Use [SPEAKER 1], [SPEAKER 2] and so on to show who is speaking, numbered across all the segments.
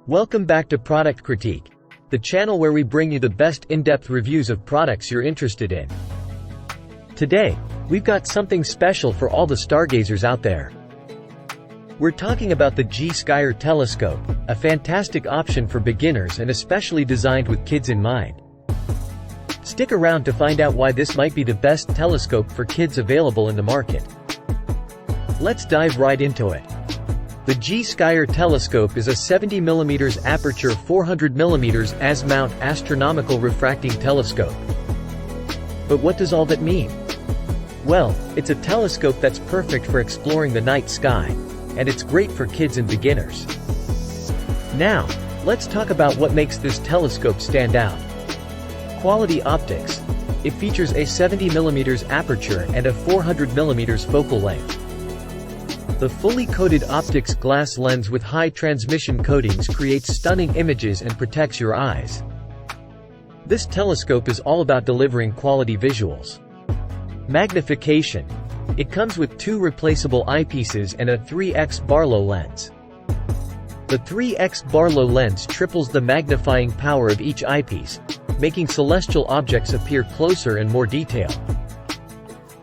[SPEAKER 1] Welcome back to Product Critique, the channel where we bring you the best in-depth reviews of products you're interested in. Today, we've got something special for all the stargazers out there. We're talking about the G-Skyer telescope, a fantastic option for beginners and especially designed with kids in mind. Stick around to find out why this might be the best telescope for kids available in the market. Let's dive right into it. The G-Skyer telescope is a 70mm aperture 400mm azimuth astronomical refracting telescope. But what does all that mean? Well, it's a telescope that's perfect for exploring the night sky, and it's great for kids and beginners. Now, let's talk about what makes this telescope stand out. Quality optics. It features a 70mm aperture and a 400mm focal length. The fully coated optics glass lens with high transmission coatings creates stunning images and protects your eyes. This telescope is all about delivering quality visuals. Magnification. It comes with two replaceable eyepieces and a 3x Barlow lens. The 3x Barlow lens triples the magnifying power of each eyepiece, making celestial objects appear closer and more detailed.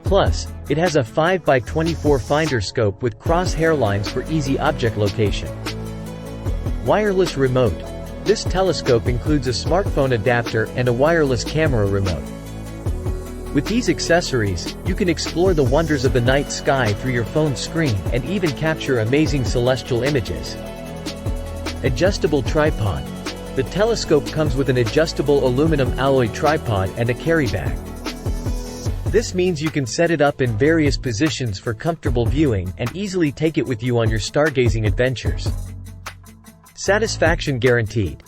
[SPEAKER 1] Plus, it has a 5x24 finder scope with crosshair lines for easy object location. Wireless remote. This telescope includes a smartphone adapter and a wireless camera remote. With these accessories, you can explore the wonders of the night sky through your phone screen and even capture amazing celestial images. Adjustable tripod. The telescope comes with an adjustable aluminum alloy tripod and a carry bag. This means you can set it up in various positions for comfortable viewing and easily take it with you on your stargazing adventures. Satisfaction guaranteed.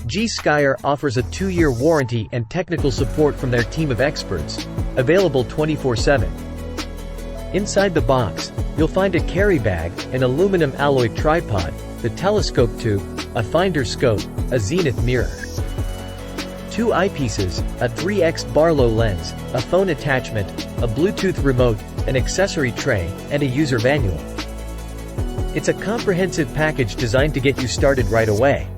[SPEAKER 1] G-Skyer offers a 2-year warranty and technical support from their team of experts, available 24/7. Inside the box, you'll find a carry bag, an aluminum alloy tripod, the telescope tube, a finder scope, a zenith mirror. 2 eyepieces, a 3x Barlow lens, a phone attachment, a Bluetooth remote, an accessory tray, and a user manual. It's a comprehensive package designed to get you started right away.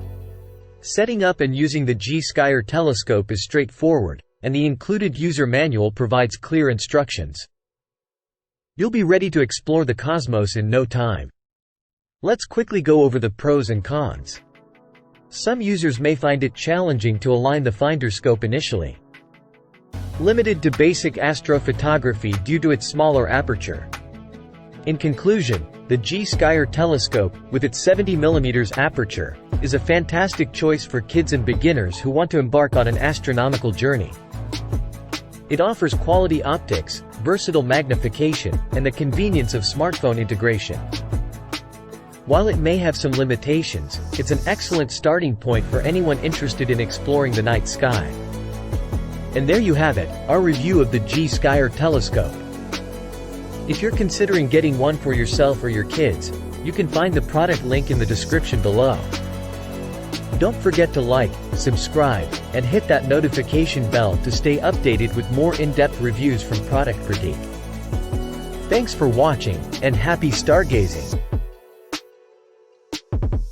[SPEAKER 1] Setting up and using the G-Skyer telescope is straightforward, and the included user manual provides clear instructions. You'll be ready to explore the cosmos in no time. Let's quickly go over the pros and cons. Some users may find it challenging to align the finder scope initially. Limited to basic astrophotography due to its smaller aperture. In conclusion, the G-Skyer telescope, with its 70mm aperture, is a fantastic choice for kids and beginners who want to embark on an astronomical journey. It offers quality optics, versatile magnification, and the convenience of smartphone integration. While it may have some limitations, it's an excellent starting point for anyone interested in exploring the night sky. And there you have it, our review of the G-Skyer telescope. If you're considering getting one for yourself or your kids, you can find the product link in the description below. Don't forget to like, subscribe, and hit that notification bell to stay updated with more in-depth reviews from Product Critique. Thanks for watching, and happy stargazing!